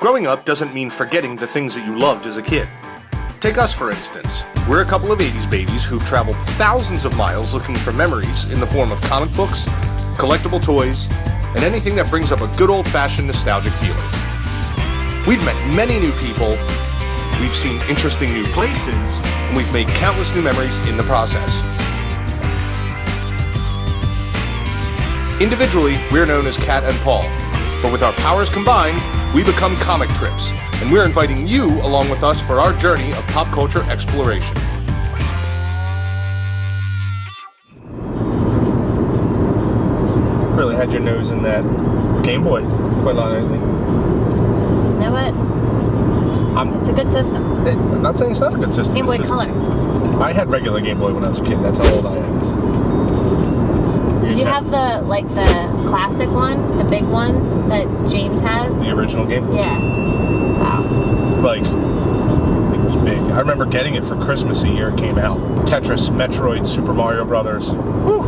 Growing up doesn't mean forgetting the things that you loved as a kid. Take us, for instance. We're a couple of 80s babies who've traveled thousands of miles looking for memories in the form of comic books, collectible toys, and anything that brings up a good old-fashioned nostalgic feeling. We've met many new people, we've seen interesting new places, and we've made countless new memories in the process. Individually, we're known as Kat and Paul, but with our powers combined, we become Comic Trips, and we're inviting you along with us for our journey of pop culture exploration. Really had your nose in that Game Boy quite a lot lately. You know what? It's a good system. I'm not saying it's not a good system. Game Boy Color. I had regular Game Boy when I was a kid. That's how old I am. Did you have the classic one, the big one that James has? The original game? Yeah. Wow. Like, it was big. I remember getting it for Christmas the year it came out. Tetris, Metroid, Super Mario Brothers. Whew.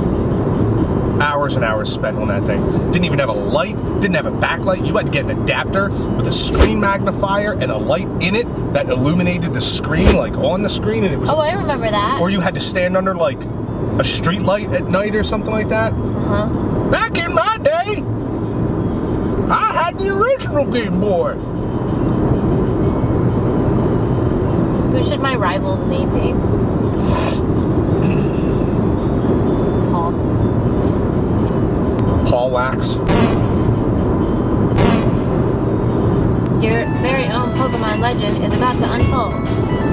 Hours and hours spent on that thing. Didn't even have a light, didn't have a backlight. You had to get an adapter with a screen magnifier and a light in it that illuminated the screen, like on the screen, and it was... Oh, I remember that. Or you had to stand under, like, a street light at night or something like that. Uh-huh. Back in my day, I had the original Game Boy. Who should my rival's name be? Paul. Paul Wax. Your very own Pokemon legend is about to unfold.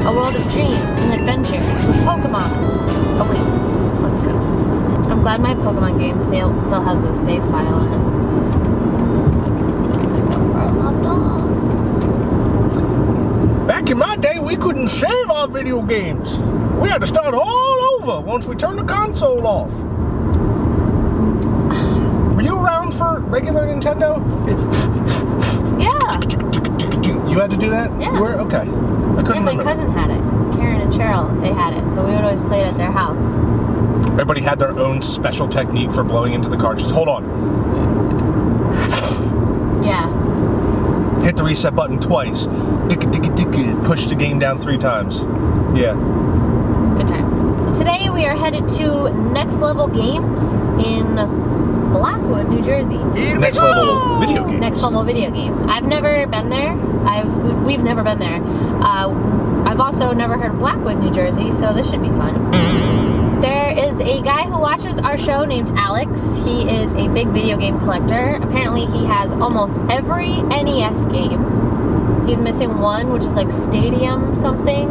A world of dreams and adventures with Pokemon awaits. Let's go. I'm glad my Pokemon game still has the save file in it. Back in my day, we couldn't save our video games. We had to start all over once we turned the console off. Were you around for regular Nintendo? Yeah. You had to do that? Yeah. You were? Okay. I couldn't remember. My cousin had it. Karen and Cheryl, they had it. So we would always play it at their house. Everybody had their own special technique for blowing into the cartridge. Hold on. Yeah. Hit the reset button twice. Push the game down 3 times. Yeah. Good times. Today we are headed to Next Level Games in Blackwood, New Jersey. Next Level Video Games. Next Level Video Games. I've never been there. We've never been there. I've also never heard of Blackwood, New Jersey, so this should be fun. There is a guy who watches our show named Alex. He is a big video game collector. Apparently he has almost every NES game. He's missing one, which is like Stadium something.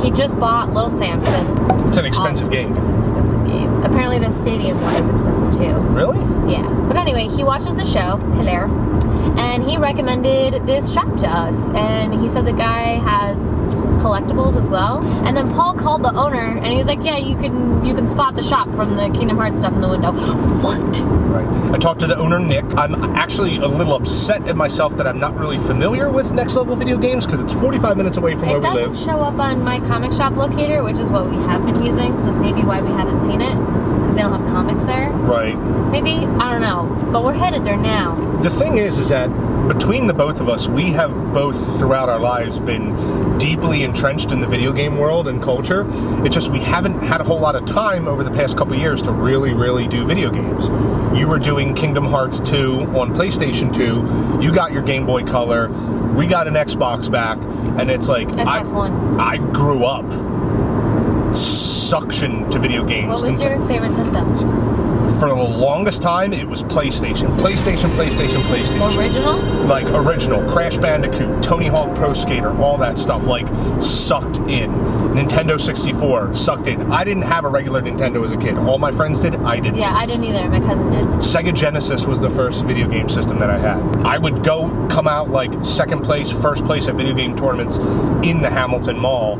He just bought Little Samson. It's an expensive game. It's an expensive game. Apparently the Stadium one is expensive too. Really? Yeah. But anyway, he watches the show. Hello. And he recommended this shop to us. And he said the guy has collectibles as well. And then Paul called the owner and he was like, yeah, you can spot the shop from the Kingdom Hearts stuff in the window. What? Right. I talked to the owner, Nick. I'm actually a little upset at myself that I'm not really familiar with Next Level Video Games because it's 45 minutes away from where we live. It doesn't show up on my comic shop locator, which is what we have been using, so it's maybe why we haven't seen it, because they don't have comics there. Right. Maybe, I don't know, but we're headed there now. The thing is that between the both of us, we have both throughout our lives been deeply entrenched in the video game world and culture. It's just we haven't had a whole lot of time over the past couple years to really do video games. You were doing Kingdom Hearts 2 on PlayStation 2. You got your Game Boy Color. We got an Xbox back, and it's like Xbox One. I grew up suction to video games. What was your favorite system? For the longest time, it was PlayStation. PlayStation. Original? Like original. Crash Bandicoot, Tony Hawk Pro Skater, all that stuff, like, sucked in. Nintendo 64, sucked in. I didn't have a regular Nintendo as a kid. All my friends did, I didn't. Yeah, I didn't either. My cousin did. Sega Genesis was the first video game system that I had. I would come out like second place, first place at video game tournaments in the Hamilton Mall,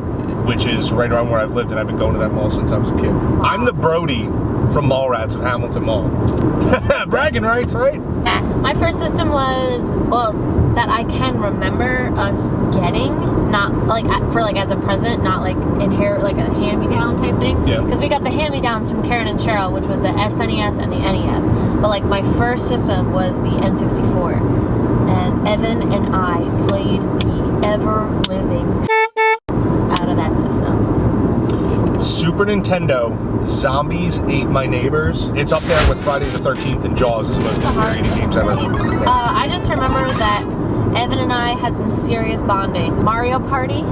which is right around where I've lived, and I've been going to that mall since I was a kid. I'm the Brody from Mallrats of Hamilton Mall. Bragging rights, right? My first system was, well, that I can remember us getting, not like as a present, not like inherit, like a hand-me-down type thing. Yeah. Because we got the hand-me-downs from Karen and Cheryl, which was the SNES and the NES. But like my first system was the N64. and Evan and I played the ever-living out of that system. Super Nintendo, Zombies Ate My Neighbors. It's up there with Friday the 13th and Jaws as the most infuriating games ever. I just remember that Evan and I had some serious bonding. Mario Party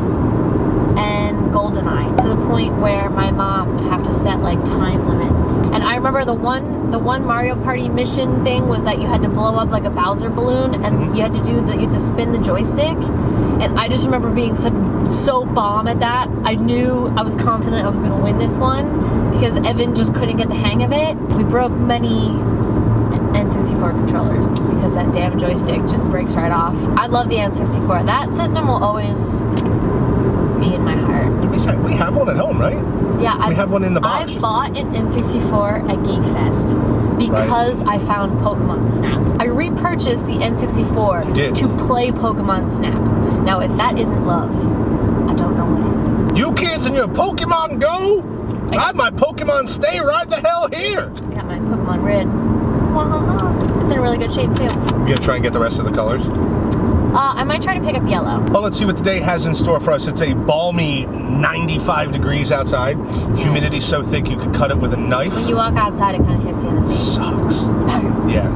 and GoldenEye, to the point where my mom would have to set like time limits. And I remember the one Mario Party mission thing was that you had to blow up like a Bowser balloon, and you had to spin the joystick. And I just remember being so bomb at that. I was confident I was going to win this one because Evan just couldn't get the hang of it. We broke many N64 controllers because that damn joystick just breaks right off. I love the N64. That system will always be in my heart. We have one at home, right? Yeah, we have one in the box. I bought an N64 at Geek Fest because I found Pokemon Snap. I repurchased the N64 to play Pokemon Snap. Now, if that isn't love, I don't know what is. You kids and your Pokemon Go! I have my Pokemon Stay right the hell here! I got my Pokemon Red. It's in really good shape, too. You gonna try and get the rest of the colors? I might try to pick up yellow. Well, let's see what the day has in store for us. It's a balmy 95 degrees outside. Humidity's so thick you could cut it with a knife. When you walk outside, it kind of hits you in the face. Sucks. Yeah.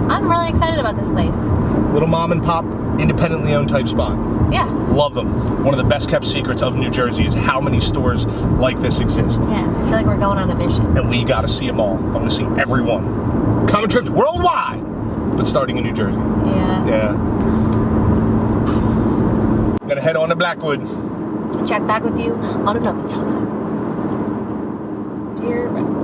I'm really excited about this place. Little mom and pop, independently owned type spot. Yeah. Love them. One of the best kept secrets of New Jersey is how many stores like this exist. Yeah, I feel like we're going on a mission. And we gotta see them all. I wanna see every one. Common trips worldwide, but starting in New Jersey. Yeah. Yeah. Gonna head on to Blackwood. Check back with you on another time. Dear Blackwood.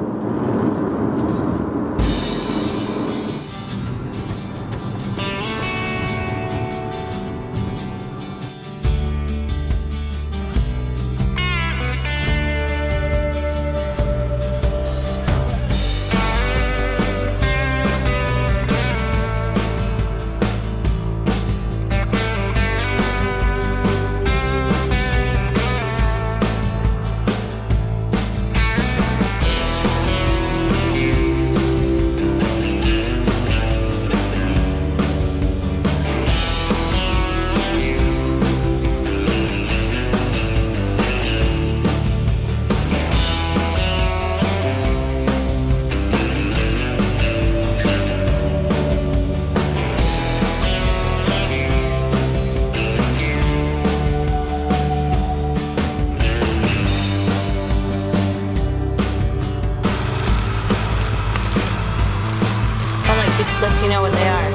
Lets you know what they are.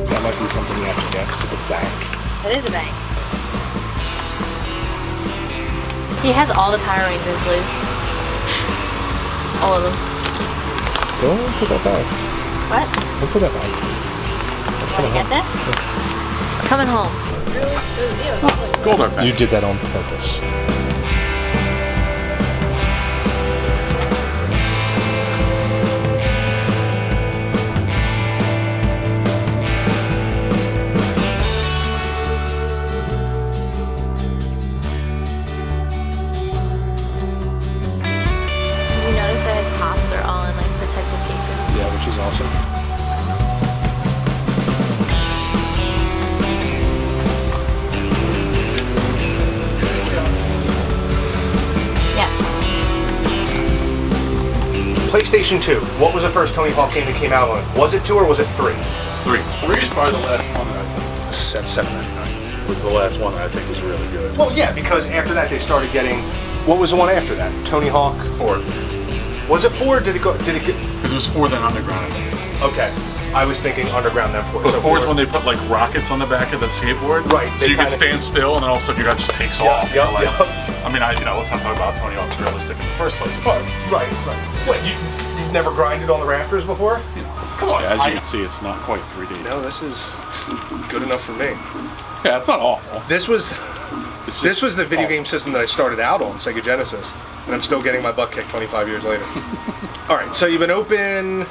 That might be something you have to get. It's a bank. It is a bank. He has all the Power Rangers loose. All of them. Don't put that back. What? Don't put that back. Do you want to get this? It's coming home. Gold art bank. You did that on purpose. Which is awesome. Yes. PlayStation 2. What was the first Tony Hawk game that came out on? Was it 2 or was it 3? 3. 3 is probably the last one that I think $7.99 was the last one that I think was really good. Well, yeah, because after that they started getting. What was the one after that? Tony Hawk 4. Was it 4? Did it get? Because it was 4 then Underground, I think. Okay, I was thinking Underground then 4. But So 4 is when they put like rockets on the back of the skateboard. Right. So you can stand still and then all of a sudden your guy just takes off. Yep. Like, I mean, let's not talk about Tony Hawk's realistic in the first place, but Right. Wait, you've never grinded on the rafters before? you know, Come on. yeah, as you can see, it's not quite 3D. No, this is good enough for me. Yeah, it's not awful. This was the video awful. game system that I started out on, Sega Genesis, and I'm still getting my butt kicked 25 years later. All right, so you've been open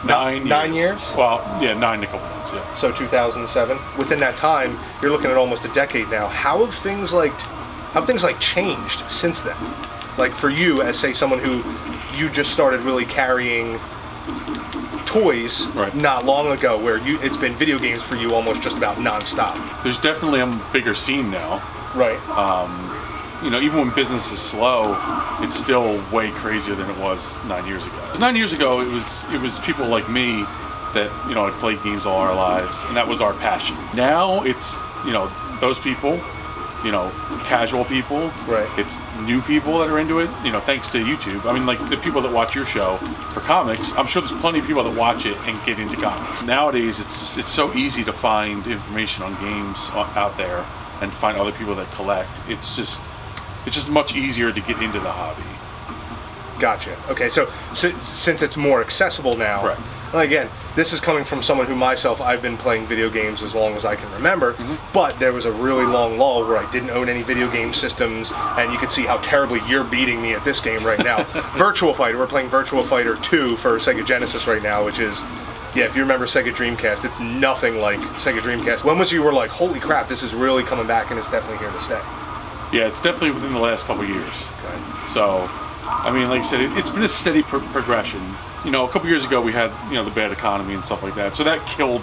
9 years? Well, yeah, 9 to a couple months, yeah. So 2007. Within that time, you're looking at almost a decade now. How have things changed since then? Like for you, as say someone who you just started really carrying toys Right. not long ago, where it's been video games for you almost just about nonstop. There's definitely a bigger scene now. Right. Even when business is slow, it's still way crazier than it was 9 years ago. 9 years ago, it was people like me that had played games all our lives, and that was our passion. Now it's those people, casual people. Right. It's new people that are into it. Thanks to YouTube. I mean, like the people that watch your show for comics. I'm sure there's plenty of people that watch it and get into comics. Nowadays, it's so easy to find information on games out there and find other people that collect. It's just much easier to get into the hobby. Gotcha. Okay, so since it's more accessible now, Right. well, again, this is coming from someone who I've been playing video games as long as I can remember, but there was a really long lull where I didn't own any video game systems, and you can see how terribly you're beating me at this game right now. Virtual Fighter, we're playing Virtual Fighter 2 for Sega Genesis right now, which is, if you remember Sega Dreamcast, it's nothing like Sega Dreamcast. When was you were like, holy crap, this is really coming back and it's definitely here to stay? Yeah, it's definitely within the last couple of years. Okay. So, I mean, like I said, it's been a steady progression. A couple years ago we had, the bad economy and stuff like that. So that killed,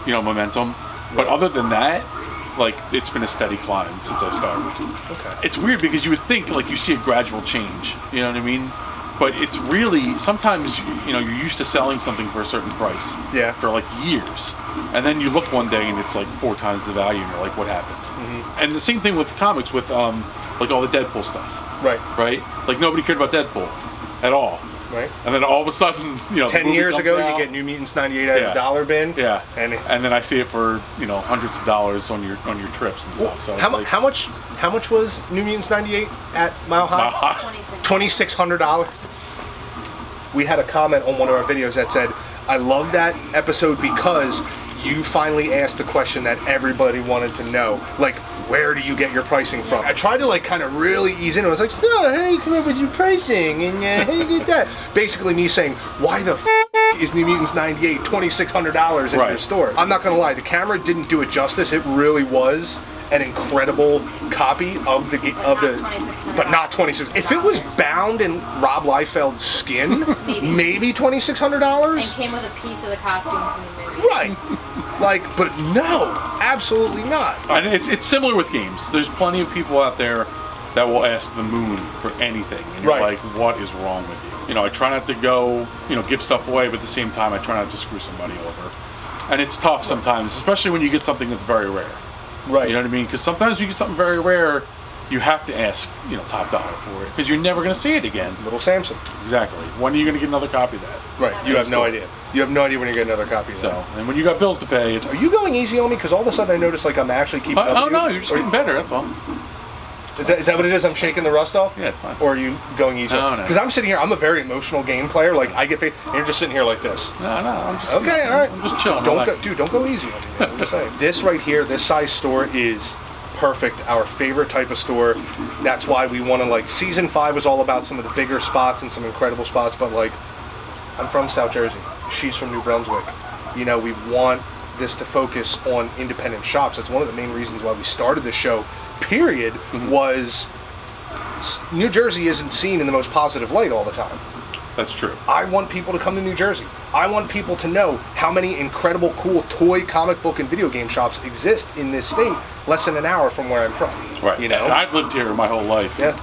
momentum. But other than that, like, it's been a steady climb since I started. Okay. It's weird because you would think, like, you see a gradual change. You know what I mean? But it's really, sometimes, you're used to selling something for a certain price. Yeah. For, like, years. And then you look one day and it's, like, 4 times the value and you're like, what happened? And the same thing with comics, with, like, all the Deadpool stuff. Right. Right? Like, nobody cared about Deadpool at all. Right. And then all of a sudden, 10 years ago, you get New Mutants 98 out of the dollar bin. Yeah. And then I see it for, hundreds of dollars on your trips and stuff. So how much? much was New Mutants 98 at Mile High? $2,600. We had a comment on one of our videos that said, I love that episode because you finally asked a question that everybody wanted to know. Like, where do you get your pricing from? I tried to kind of really ease in. I was like, how do you come up with your pricing? And how do you get that? Basically me saying, why the is New Mutants 98 $2,600 in your store? I'm not going to lie, the camera didn't do it justice. It really was an incredible copy of the but not 26. If it was bound in Rob Liefeld's skin, maybe $2,600. And came with a piece of the costume from the movie. Right. But no, absolutely not. And it's similar with games. There's plenty of people out there that will ask the moon for anything, and you're like, what is wrong with you? I try not to go, give stuff away, but at the same time, I try not to screw somebody over. And it's tough sometimes, especially when you get something that's very rare. Right. You know what I mean? Because sometimes you get something very rare, you have to ask, top dollar for it, because you're never going to see it again. Little Samson. Exactly. When are you going to get another copy of that? Right. You have no idea. You have no idea when you get another copy of that. And when you got bills to pay, Are you going easy on me? Because all of a sudden I notice I'm actually keeping up with you. No, you're just getting better, that's all. Is that what it is? I'm shaking the rust off? Yeah, it's fine. Or are you going easy? No. Because I'm sitting here, I'm a very emotional game player. Like, I get faith, and you're just sitting here like this. No, I'm just... Okay, all right. I'm just chilling. Don't go easy on me, man. I'm just saying. This right here, this size store is perfect. Our favorite type of store. That's why we want to, Season 5 was all about some of the bigger spots and some incredible spots, but, I'm from South Jersey. She's from New Brunswick. We want this to focus on independent shops. That's one of the main reasons why we started the show, period, was New Jersey isn't seen in the most positive light all the time. That's true. I want people to come to New Jersey. I want people to know how many incredible, cool toy, comic book, and video game shops exist in this state, less than an hour from where I'm from. Right. And I've lived here my whole life. Yeah.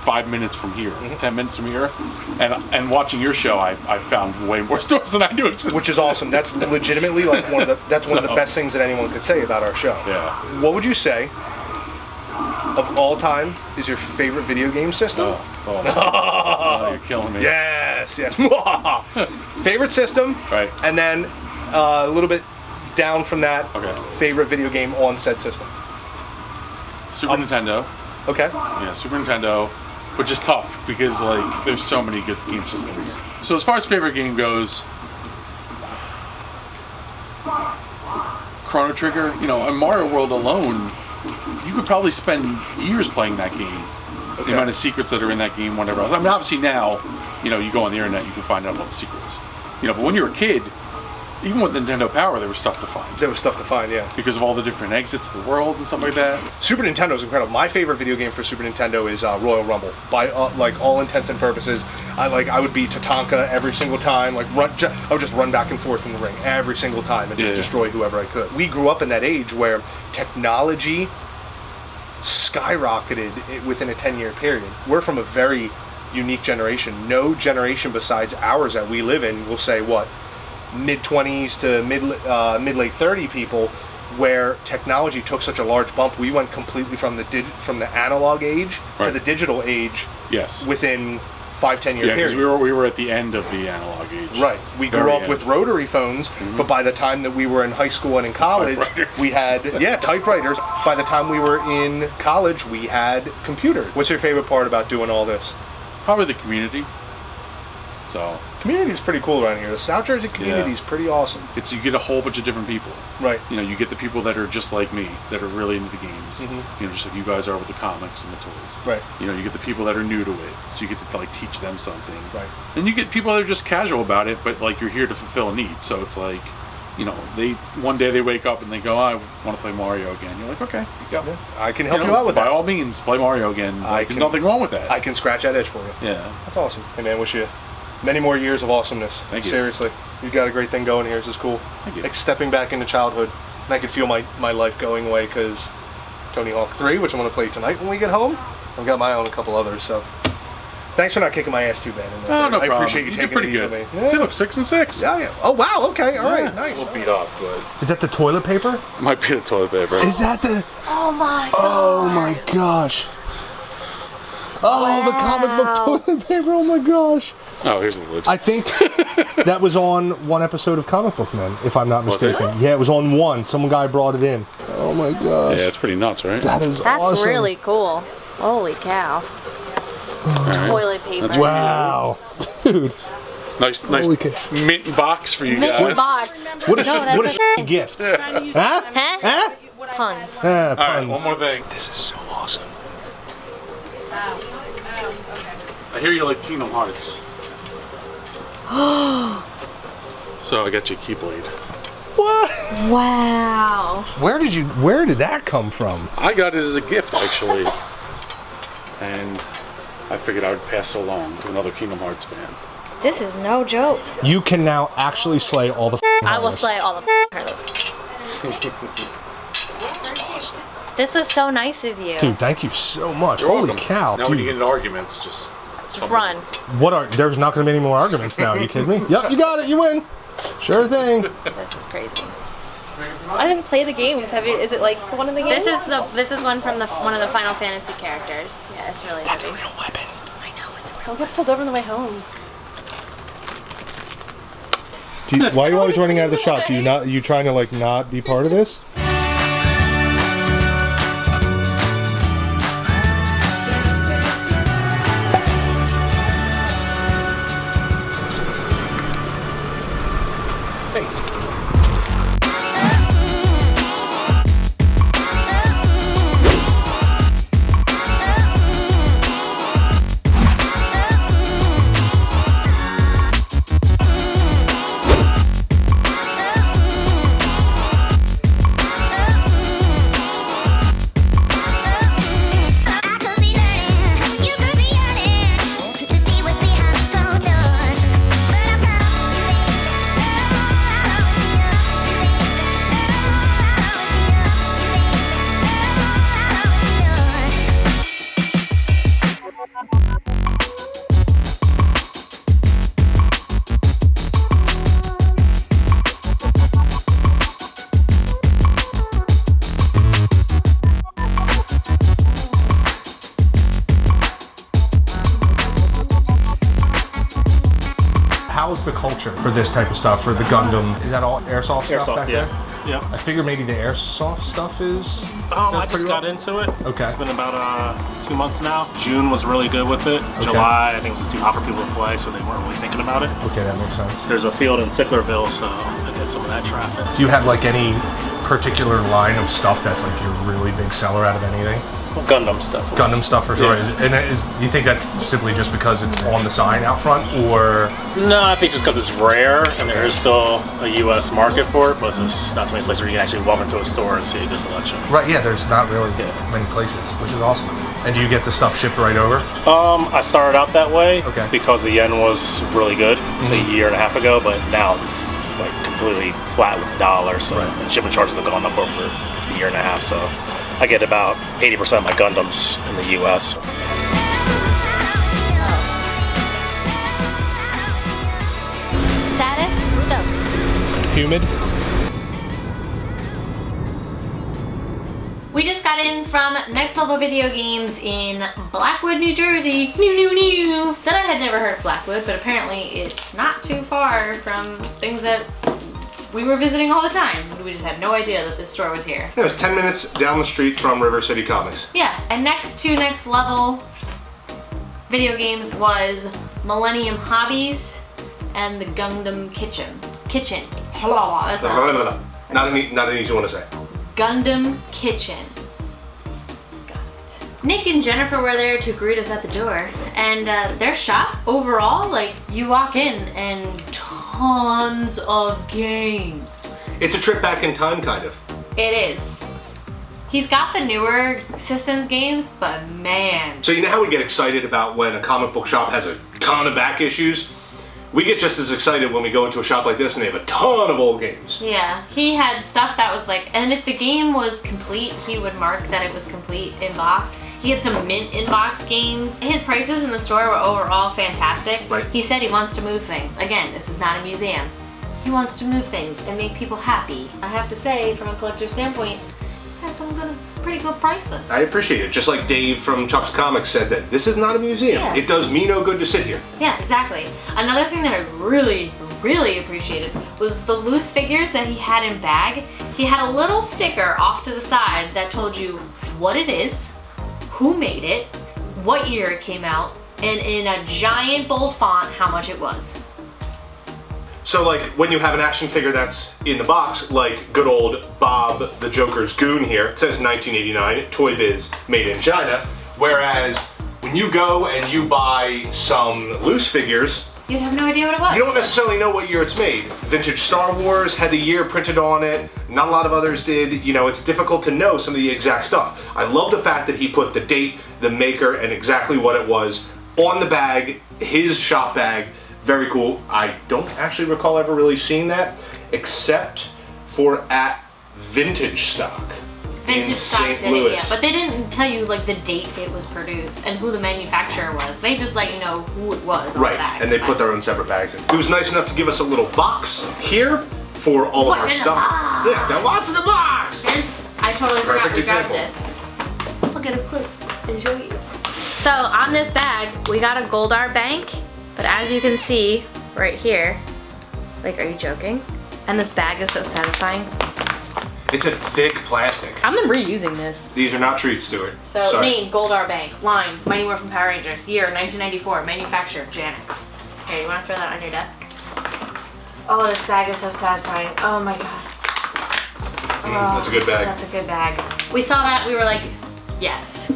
5 minutes from here, 10 minutes from here, and watching your show, I found way more stores than I knew existed. Which is awesome. That's legitimately one of the best things that anyone could say about our show. Yeah. What would you say of all time is your favorite video game system? Oh, you're killing me. Yes. Favorite system. Right. And then a little bit down from that. Okay. Favorite video game on said system. Super Nintendo. Okay. Yeah, Super Nintendo. Which is tough because there's so many good game systems. So as far as favorite game goes, Chrono Trigger. In Mario World alone, you could probably spend years playing that game. Okay. The amount of secrets that are in that game, whatever else. I mean, obviously now, you go on the internet, you can find out about the secrets. But when you're a kid, even with Nintendo Power, there was stuff to find. There was stuff to find, yeah. Because of all the different exits, the worlds, and stuff like that. Super Nintendo's incredible. My favorite video game for Super Nintendo is Royal Rumble. By like all intents and purposes, I would be Tatanka every single time. Like I would just run back and forth in the ring every single time and just destroy whoever I could. We grew up in that age where technology skyrocketed within a 10-year period. We're from a very unique generation. No generation besides ours that we live in will say what mid-20s to mid-late 30 people, where technology took such a large bump. We went completely from the analog age to the digital age. Yes. Within 5-10 year period. Because we were at the end of the analog age. Right. We grew up with rotary phones, but by the time that we were in high school and in college, we had typewriters. By the time we were in college, we had computers. What's your favorite part about doing all this? Probably the community. So community is pretty cool around here. The South Jersey community is pretty awesome. You get a whole bunch of different people. Right. You know, you get the people that are just like me, that are really into the games. You know, just like you guys are with the comics and the toys. Right. You know, you get the people that are new to it, so you get to like teach them something. Right. And you get people that are just casual about it, but like you're here to fulfill a need. So it's like, you know, one day they wake up and they go, I want to play Mario again. You're like, okay, you go. Yeah. I can help you out with that. By all means, play Mario again. There's nothing wrong with that. I can scratch that itch for you. Yeah. That's awesome. Hey man, wish you many more years of awesomeness. Thank you. Seriously. You got a great thing going here. This is cool. Thank you. Like stepping back into childhood. And I can feel my life going away because Tony Hawk 3, which I'm going to play tonight when we get home. I've got my own a couple others, so. Thanks for not kicking my ass too bad in this. No problem. I appreciate you taking it easy with me. Yeah. See, look, 6 and 6. Yeah. Oh, wow. Okay. All right. Nice. A little beat up, but. Is that the toilet paper? Might be the toilet paper. Is that the. Oh my god. Oh my gosh. Oh, the comic book toilet paper. Oh my gosh. Oh, here's the lid. I think that was on one episode of Comic Book Men, if I'm not mistaken. Was it? Yeah, it was on one. Some guy brought it in. Oh my gosh. Yeah, it's pretty nuts, right? That's awesome. really cool. Holy cow. Right. Toilet paper. That's wow. Dude. Nice mint box for you Mint guys. box. What a gift. Huh? Huh? Puns. Puns. All right, one more thing. This is so awesome. I hear you like Kingdom Hearts. So I got you a Keyblade. What? Wow. Where did that come from? I got it as a gift, actually. And I figured I would pass it along to another Kingdom Hearts fan. This is no joke. You can now actually slay all the I will slay all the Harlots. This was so nice of you. Dude, thank you so much. You're Holy welcome. cow. Now dude. when you get into arguments, just Run. There's not going to be any more arguments now. You kidding me? Yep, you got it. You win. Sure thing. This is crazy. I didn't play the games. Is it like one of the games? This is one from one of the Final Fantasy characters. Yeah, it's really That's heavy. a real weapon. I know, it's a real Don't get pulled over on the way home. Why are you always running out of the shot? You trying to like not be part of this? How's the culture for this type of stuff, for the Gundam? Is that all airsoft stuff back there? Yeah. I figure maybe the airsoft stuff is... I just got into it. Okay. It's been about 2 months now. June was really good with it. Okay. July, I think it was just too hot for people to play, so they weren't really thinking about it. Okay, that makes sense. There's a field in Sicklerville, so I did some of that traffic. Do you have like any particular line of stuff that's like your really big seller out of anything? Gundam stuff. Gundam stuff for sure. Yeah. Do you think that's simply just because it's on the sign out front, or? No, I think just because it's rare and there is still a U.S. market for it, but there's not too many places where you can actually walk into a store and see a good selection. Right, yeah, there's not really many places, which is awesome. And do you get the stuff shipped right over? I started out that way because the yen was really good a year and a half ago, but now it's like completely flat with the dollar, so and shipping charges have gone up over a year and a half, so I get about 80% of my Gundams in the U.S. Status stoked. Humid? We just got in from Next Level Video Games in Blackwood, New Jersey. New. Then I had never heard of Blackwood, but apparently it's not too far from things that we were visiting all the time. We just had no idea that this store was here. Yeah, it's 10 minutes down the street from River City Comics. Yeah, and next to Next Level Video Games was Millennium Hobbies and the Gundam Kitchen. That's Not an easy one to say. Gundam Kitchen. Got it. Nick and Jennifer were there to greet us at the door, and their shop overall, like, you walk in and tons of games. It's a trip back in time, kind of. It is. He's got the newer Systems games, but man. So you know how we get excited about when a comic book shop has a ton of back issues? We get just as excited when we go into a shop like this and they have a ton of old games. Yeah, he had stuff that was like, and if the game was complete, he would mark that it was complete in box. He had some mint in box games. His prices in the store were overall fantastic. Right. He said he wants to move things. Again, this is not a museum. He wants to move things and make people happy. I have to say, from a collector's standpoint, that's some good, pretty good prices. I appreciate it. Just like Dave from Chuck's Comics said that this is not a museum. Yeah. It does me no good to sit here. Yeah, exactly. Another thing that I really appreciated was the loose figures that he had in bag. He had a little sticker off to the side that told you what it is, who made it, what year it came out, and in a giant bold font how much it was. So like when you have an action figure that's in the box, like good old Bob the Joker's Goon here, it says 1989, Toy Biz, made in China. Whereas when you go and you buy some loose figures, You'd have no idea what it was. you don't necessarily know what year it's made. Vintage Star Wars had the year printed on it, not a lot of others did. You know, it's difficult to know some of the exact stuff. I love the fact that he put the date, the maker, and exactly what it was on the bag, his shop bag. Very cool. I don't actually recall ever really seeing that, except for at Vintage Stock. Vintage Stock St. did Louis. it, yeah. But they didn't tell you like the date it was produced and who the manufacturer was. They just let you know who it was on the Right, bag. and they put their own separate bags in. He was nice enough to give us a little box here for all of our What's in the stuff. box? Yeah, there are lots in the box! I totally forgot Perfect we grabbed example. this. Look at it close and show you. So on this bag, we got a Goldar bank, but as you can see right here, like, are you joking? And this bag is so satisfying. It's a thick plastic. I'm reusing this. These are not treats, Stuart. So Sorry. name, Goldar bank, line, Mighty Morphin Power Rangers, year 1994, manufacturer, Janix. Here, you want to throw that on your desk? Oh, this bag is so satisfying. Oh my god. That's a good bag. That's a good bag. We saw that, we were like, yes.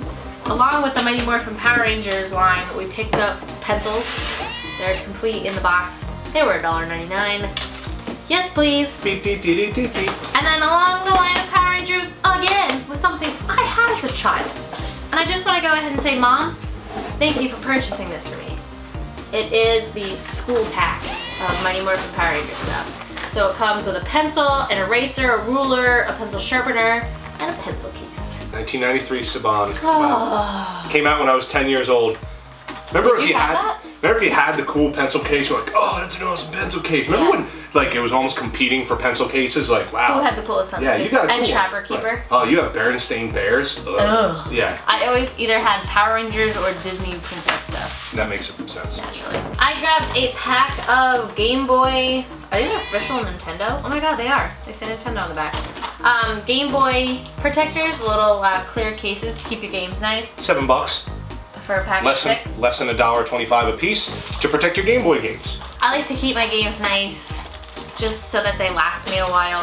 Along with the Mighty Morphin Power Rangers line, we picked up pencils. They're complete in the box. They were $1.99. Yes, please. Beep, beep, beep, beep, beep. And then along the line of Power Rangers, again, was something I had as a child. And I just want to go ahead and say, Mom, thank you for purchasing this for me. It is the school pack of Mighty Morphin Power Ranger stuff. So it comes with a pencil, an eraser, a ruler, a pencil sharpener, and a pencil case. 1993 Saban. Wow. Came out when I was 10 years old. Remember Did if you you have had that? Remember if you had the cool pencil case, you're like, oh, that's an awesome pencil case. Remember when like it was almost competing for pencil cases? Like, wow. Who had the coolest pencil Yeah, case? you got a And cool Trapper one. Keeper. Oh, you have Berenstain Bears? Ugh. Yeah, I always either had Power Rangers or Disney Princess stuff, that makes some sense. naturally. I grabbed a pack of Game Boy. Are these official Nintendo? Oh my god, they are. They say Nintendo on the back. Game Boy protectors, little clear cases to keep your games nice. $7. For a pack of 6. Less than $1.25 a piece to protect your Game Boy games. I like to keep my games nice, just so that they last me a while.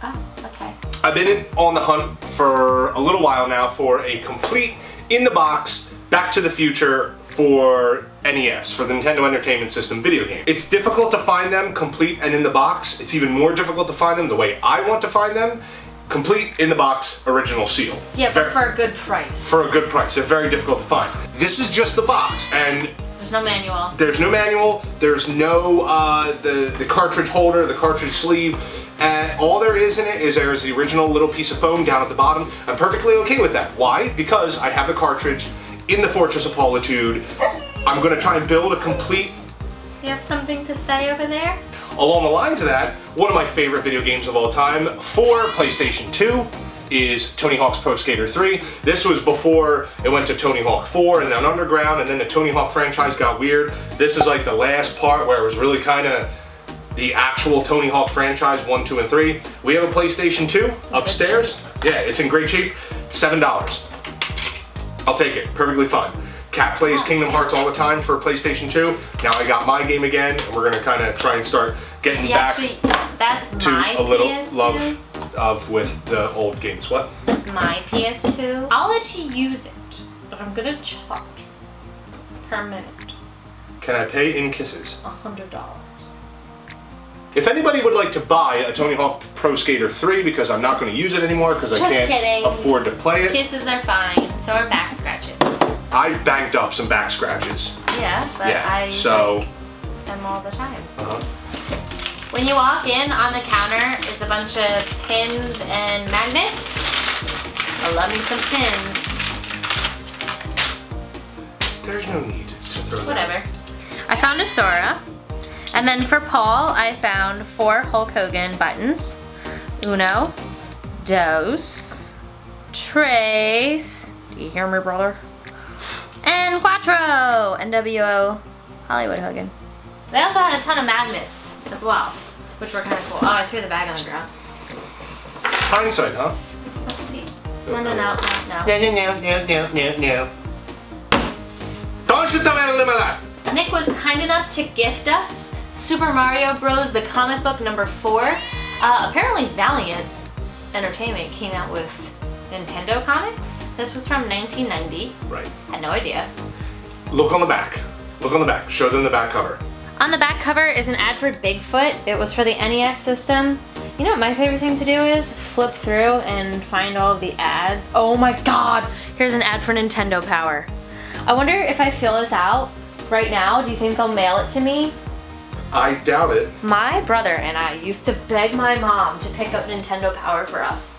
Oh, okay. I've been on the hunt for a little while now for a complete in-the-box Back to the Future for NES, for the Nintendo Entertainment System video game. It's difficult to find them complete and in the box. It's even more difficult to find them the way I want to find them, complete in the box, original seal. Yeah, but for a good price. For a good price. They're very difficult to find. This is just the box, and there's no manual. There's no manual. There's no the cartridge holder, the cartridge sleeve. All there is in it is there's the original little piece of foam down at the bottom. I'm perfectly okay with that. Why? Because I have the cartridge in the Fortress of Politude. I'm going to try and build a complete... You have something to say over there? Along the lines of that, one of my favorite video games of all time for PlayStation 2 is Tony Hawk's Pro Skater 3. This was before it went to Tony Hawk 4 and then Underground, and then the Tony Hawk franchise got weird. This is like the last part where it was really kind of the actual Tony Hawk franchise 1, 2, and 3. We have a PlayStation 2 upstairs. Yeah, it's in great shape. $7. I'll take it. Perfectly fine. Kat plays Kingdom Hearts all the time for PlayStation 2. Now I got my game again, and we're gonna kind of try and start getting back that's to my a little PS2. love of with the old games. What? My PS2. I'll let you use it, but I'm gonna charge per minute. Can I pay in kisses? $100. If anybody would like to buy a Tony Hawk Pro Skater 3, because I'm not going to use it anymore because I can't afford to play it. Kisses are fine, so are back scratches. I've banked up some back scratches. Yeah, but I like them all the time. When you walk in, on the counter is a bunch of pins and magnets. I love me some pins. There's no need to throw that. Whatever. I found a Sora. And then for Paul, I found 4 Hulk Hogan buttons. Uno, dos, tres. Do you hear me, brother? And cuatro, NWO, Hollywood Hogan. They also had a ton of magnets as well, which were kind of cool. Oh, I threw the bag on the ground. Hindsight, huh? Let's see. No. No. Don't shoot the man. Nick was kind enough to gift us Super Mario Bros. The comic book number 4. Apparently Valiant Entertainment came out with Nintendo comics. This was from 1990. Right. Had no idea. Look on the back. Look on the back. Show them the back cover. On the back cover is an ad for Bigfoot. It was for the NES system. You know what my favorite thing to do is? Flip through and find all of the ads. Oh my god! Here's an ad for Nintendo Power. I wonder if I fill this out right now, do you think they'll mail it to me? I doubt it. My brother and I used to beg my mom to pick up Nintendo Power for us.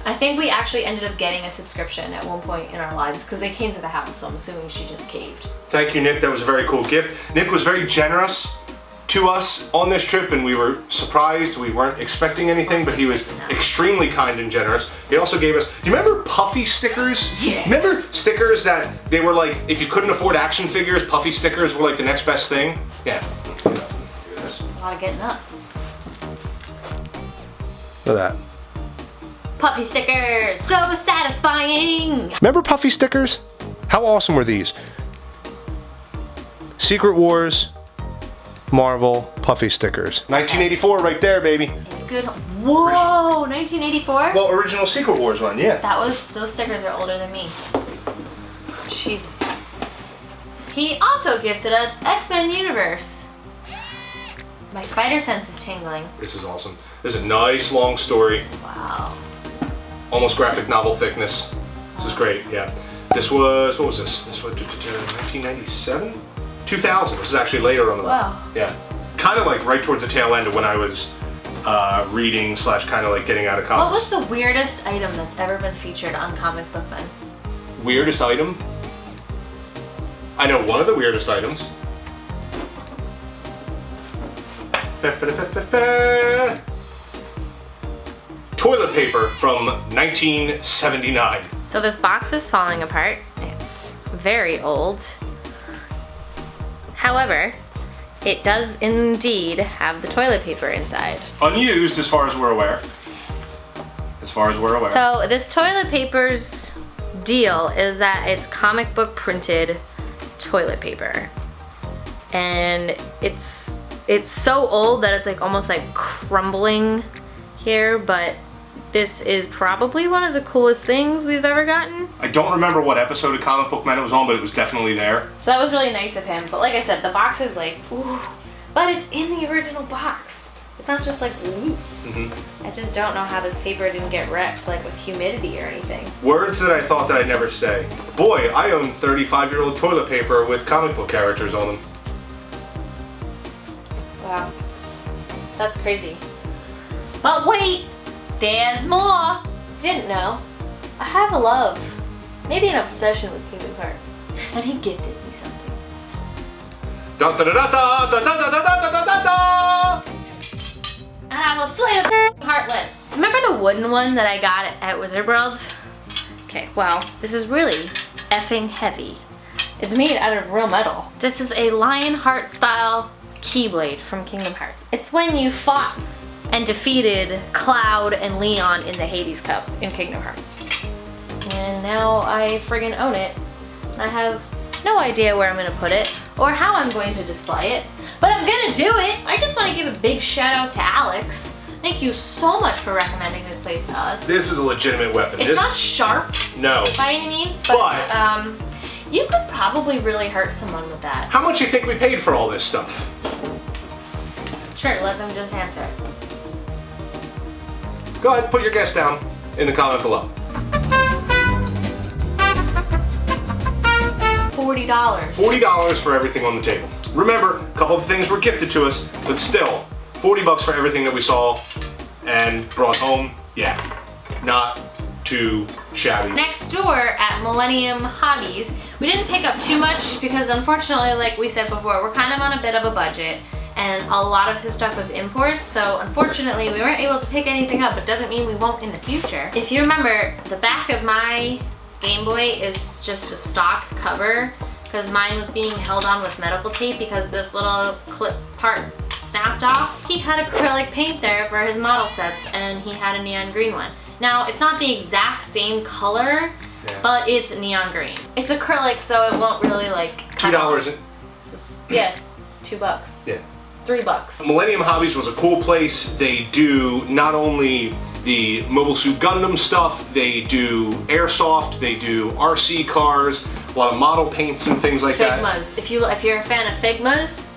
I think we actually ended up getting a subscription at one point in our lives because they came to the house, so I'm assuming she just caved. Thank you, Nick. That was a very cool gift. Nick was very generous to us on this trip, and we were surprised. We weren't expecting anything, but he was extremely kind and generous. He also gave us, do you remember Puffy stickers? Yeah. Remember stickers that they were like, if you couldn't afford action figures, Puffy stickers were like the next best thing? Yeah. Look at this. A lot of getting up. Look at that. Puffy stickers, so satisfying! Remember Puffy stickers? How awesome were these? Secret Wars, Marvel, Puffy stickers. 1984 right there, baby. Good. Whoa, 1984? Well, original Secret Wars one, yeah. Those stickers are older than me. Jesus. He also gifted us X-Men Universe. My spider sense is tingling. This is awesome. This is a nice long story. Wow. Almost graphic novel thickness. This is great, yeah. This was, what was this? This was 1997? 2000. This is actually later on the Wow. Yeah. Kind of like right towards the tail end of when I was reading / kind of like getting out of What comics. was the weirdest item that's ever been featured on Comic Book Men? Weirdest item? I know one of the weirdest items. Toilet paper from 1979. So this box is falling apart. It's very old. However, it does indeed have the toilet paper inside. Unused as far as we're aware. As far as we're aware. So this toilet paper's deal is that it's comic book printed toilet paper. And it's so old that it's like almost like crumbling here, but This is probably one of the coolest things we've ever gotten. I don't remember what episode of Comic Book Men it was on, but it was definitely there. So that was really nice of him. But like I said, the box is like, ooh, but it's in the original box. It's not just like loose. I just don't know how this paper didn't get wrecked like with humidity or anything. Words that I thought that I'd never say. Boy, I own 35-year-old toilet paper with comic book characters on them. Wow. That's crazy. But wait! There's more! Didn't know. I have a love. Maybe an obsession with Kingdom Hearts. And he gifted me something. Da da da da da da da da da da da da! And I will slay the Heartless. Remember the wooden one that I got at Wizard World? Okay, well, this is really effing heavy. It's made out of real metal. This is a Lionheart style Keyblade from Kingdom Hearts. It's when you fought and defeated Cloud and Leon in the Hades Cup in Kingdom Hearts. And now I friggin' own it. I have no idea where I'm gonna put it or how I'm going to display it, but I'm gonna do it. I just wanna give a big shout out to Alex. Thank you so much for recommending this place to us. This is a legitimate weapon. It's not sharp no. by any means, but you could probably really hurt someone with that. How much do you think we paid for all this stuff? Sure, let them just answer. Go ahead, put your guess down in the comment below. $40. $40 for everything on the table. Remember, a couple of things were gifted to us, but still, 40 bucks for everything that we saw and brought home. Yeah, not too shabby. Next door at Millennium Hobbies, we didn't pick up too much because unfortunately, like we said before, we're kind of on a bit of a budget. And a lot of his stuff was imports, so unfortunately we weren't able to pick anything up, but doesn't mean we won't in the future. If you remember, the back of my Game Boy is just a stock cover, because mine was being held on with medical tape because this little clip part snapped off. He had acrylic paint there for his model sets, and he had a neon green one. Now, it's not the exact same color, but it's neon green. It's acrylic, so it won't really like $2. Yeah, $2. Yeah. $3. Millennium Hobbies was a cool place. They do not only the Mobile Suit Gundam stuff, they do airsoft, they do RC cars, a lot of model paints and things like that. Figmas. If you're a fan of Figmas,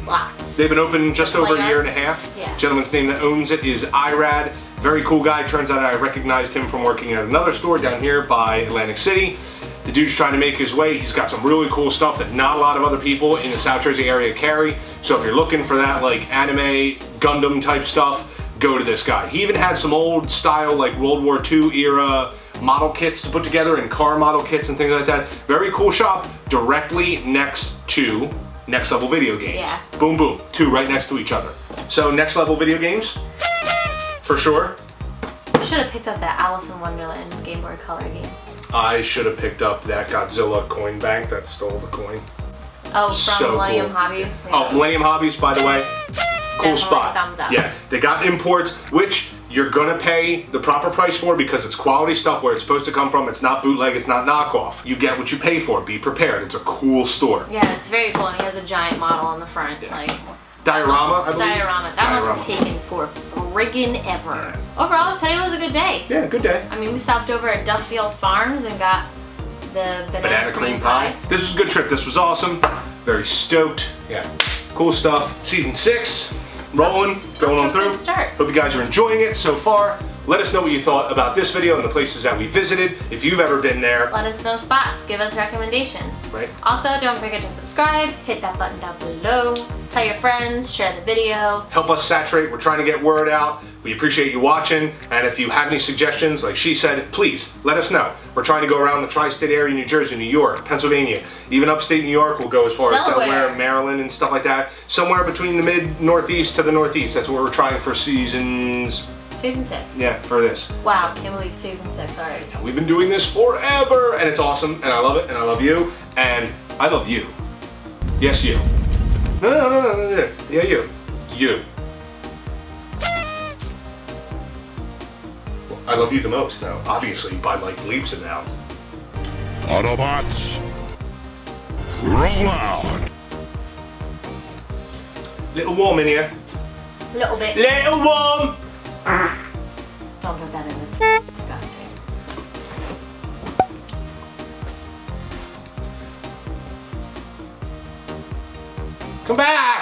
lots. They've been open just over a year and a half. Yeah. Gentleman's name that owns it is Irad. Very cool guy. Turns out I recognized him from working at another store down here by Atlantic City. The dude's trying to make his way. He's got some really cool stuff that not a lot of other people in the South Jersey area carry. So if you're looking for that like anime, Gundam type stuff, go to this guy. He even had some old style like World War II era model kits to put together and car model kits and things like that. Very cool shop directly next to Next Level Video Games. Yeah. Boom, boom. Two right next to each other. So Next Level Video Games, for sure. I should have picked up that Alice in Wonderland Game Boy Color game. I should have picked up that Godzilla coin bank that stole the coin. Oh, from So Millennium cool. Hobbies? Yeah. Oh, Millennium Hobbies, by the way. Cool Definitely spot. thumbs up. Yeah, they got imports, which you're gonna pay the proper price for because it's quality stuff where it's supposed to come from. It's not bootleg, it's not knockoff. You get what you pay for. Be prepared. It's a cool store. Yeah, it's very cool, and he has a giant model on the front. Yeah. Like Diorama, I believe. Diorama. That must have taken for friggin' ever. Overall, today was a good day. Yeah, good day. I mean, we stopped over at Duffield Farms and got the banana cream pie. This was a good trip. This was awesome. Very stoked. Yeah, cool stuff. Season 6, rolling, going on through. Good start. Hope you guys are enjoying it so far. Let us know what you thought about this video and the places that we visited. If you've ever been there. Let us know spots. Give us recommendations. Right. Also, don't forget to subscribe. Hit that button down below. Tell your friends. Share the video. Help us saturate. We're trying to get word out. We appreciate you watching. And if you have any suggestions, like she said, please let us know. We're trying to go around the tri-state area, New Jersey, New York, Pennsylvania, even upstate New York. We'll go as far as Delaware, Maryland, and stuff like that. Somewhere between the mid-northeast to the northeast. That's what we're trying for Season 6. Yeah, for this. Wow, can't believe season 6 already. We've been doing this forever, and it's awesome, and I love it, and I love you, and I love you. Yes, you. No. Yeah, you. You. Well, I love you the most, though. Obviously, by like leaps and bounds. Autobots, roll out. Little warm in here. A little bit. Little warm. Don't put that in. It's disgusting. Come back!